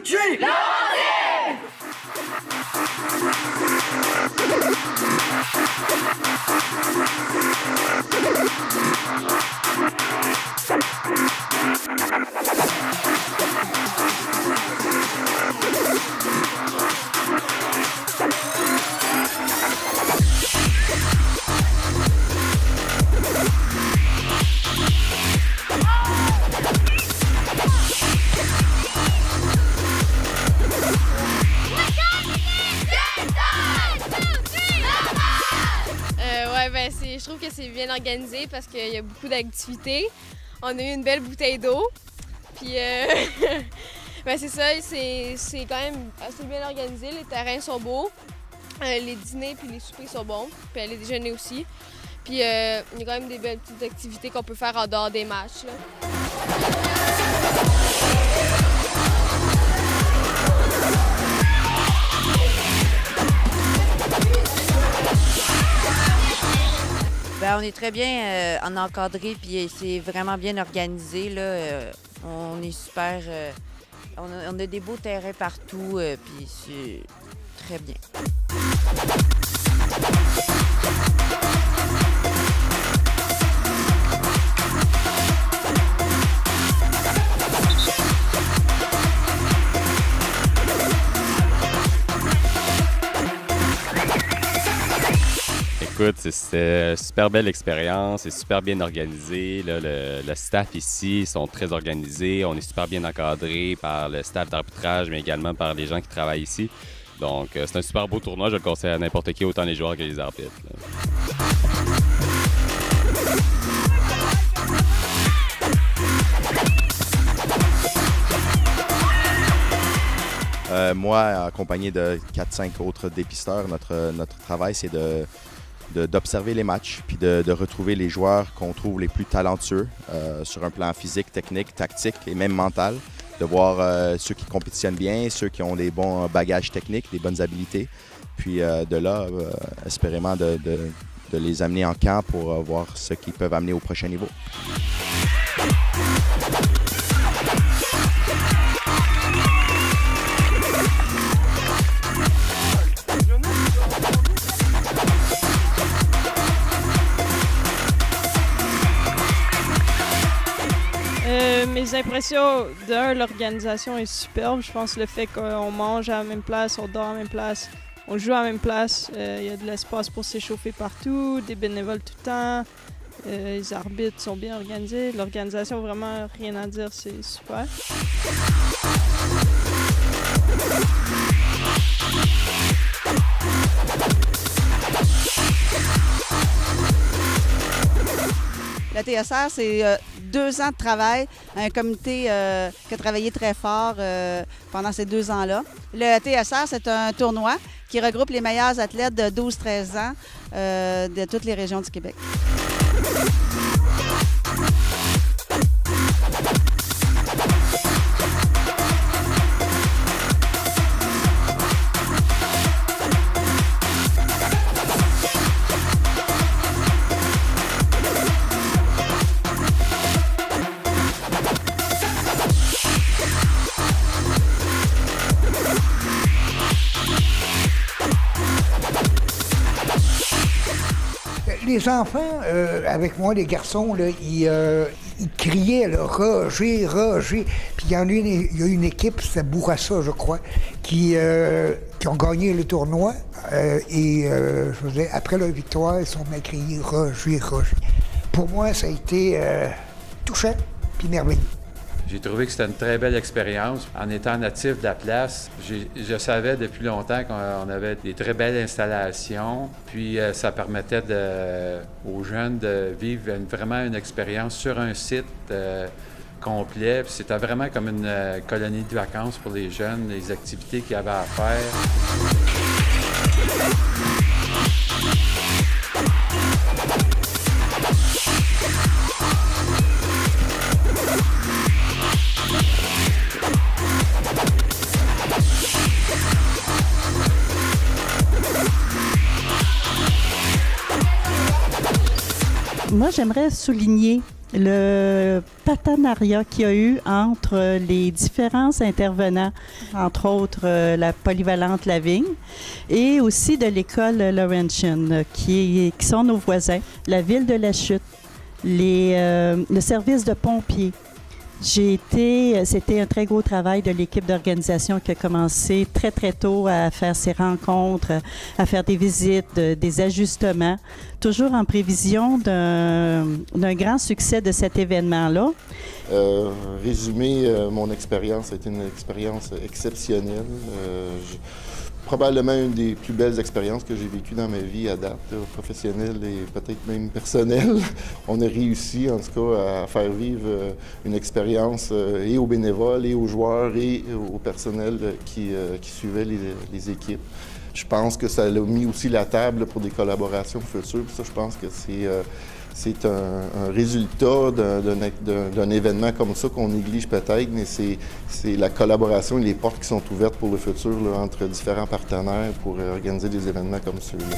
country! Je trouve que c'est bien organisé parce qu'il y a beaucoup d'activités. On a eu une belle bouteille d'eau. Puis, c'est ça, c'est quand même assez bien organisé. Les terrains sont beaux. Les dîners puis les soupers sont bons. Puis les déjeuners aussi. Puis, il y a quand même des belles petites activités qu'on peut faire en dehors des matchs, là. On est très bien en encadré, puis c'est vraiment bien organisé, là. On est super... on a des beaux terrains partout, puis c'est très bien. Écoute, c'était une super belle expérience, c'est super bien organisé. Là, le staff ici sont très organisés. On est super bien encadré par le staff d'arbitrage, mais également par les gens qui travaillent ici. Donc, c'est un super beau tournoi. Je le conseille à n'importe qui, autant les joueurs que les arbitres. Moi, accompagné de 4-5 autres dépisteurs, notre travail, c'est d'observer les matchs puis de retrouver les joueurs qu'on trouve les plus talentueux sur un plan physique, technique, tactique et même mental. De voir ceux qui compétitionnent bien, ceux qui ont des bons bagages techniques, des bonnes habiletés. Puis de là, espérément de les amener en camp pour voir ce qu'ils peuvent amener au prochain niveau. Mes impressions, l'organisation est superbe. Je pense le fait qu'on mange à la même place, on dort à la même place, on joue à la même place. Il y a de l'espace pour s'échauffer partout, des bénévoles tout le temps. Les arbitres sont bien organisés. L'organisation, vraiment, rien à dire, c'est super. La TSR, c'est 2 ans de travail, un comité qui a travaillé très fort pendant ces 2 ans-là. Le TSR, c'est un tournoi qui regroupe les meilleurs athlètes de 12-13 ans de toutes les régions du Québec. Les enfants, avec moi, les garçons, là, ils criaient là, Roger, Roger. Puis il y a une équipe, c'est Bourassa, je crois, qui ont gagné le tournoi. Je veux dire, après leur victoire, ils sont mis à crier Roger, Roger. Pour moi, ça a été touchant puis merveilleux. J'ai trouvé que c'était une très belle expérience. En étant natif de la place, je savais depuis longtemps qu'on avait des très belles installations. Puis ça permettait aux jeunes de vivre vraiment une expérience sur un site complet. Puis c'était vraiment comme une colonie de vacances pour les jeunes, les activités qu'il y avait à faire. Moi, j'aimerais souligner le partenariat qu'il y a eu entre les différents intervenants, entre autres la polyvalente Lavigne, et aussi de l'école Laurentian, qui sont nos voisins, la ville de La Chute, le service de pompiers. C'était un très gros travail de l'équipe d'organisation qui a commencé très, très tôt à faire ses rencontres, à faire des visites, des ajustements, toujours en prévision d'un grand succès de cet événement-là. Résumer mon expérience, a été une expérience exceptionnelle. Probablement une des plus belles expériences que j'ai vécues dans ma vie à date, professionnelle et peut-être même personnelle. On a réussi, en tout cas, à faire vivre une expérience et aux bénévoles, et aux joueurs, et au personnel qui suivait les équipes. Je pense que ça a mis aussi la table pour des collaborations futures. Ça, je pense que c'est un résultat d'un événement comme ça qu'on néglige peut-être, mais c'est la collaboration et les portes qui sont ouvertes pour le futur là, entre différents partenaires pour organiser des événements comme ceux-là.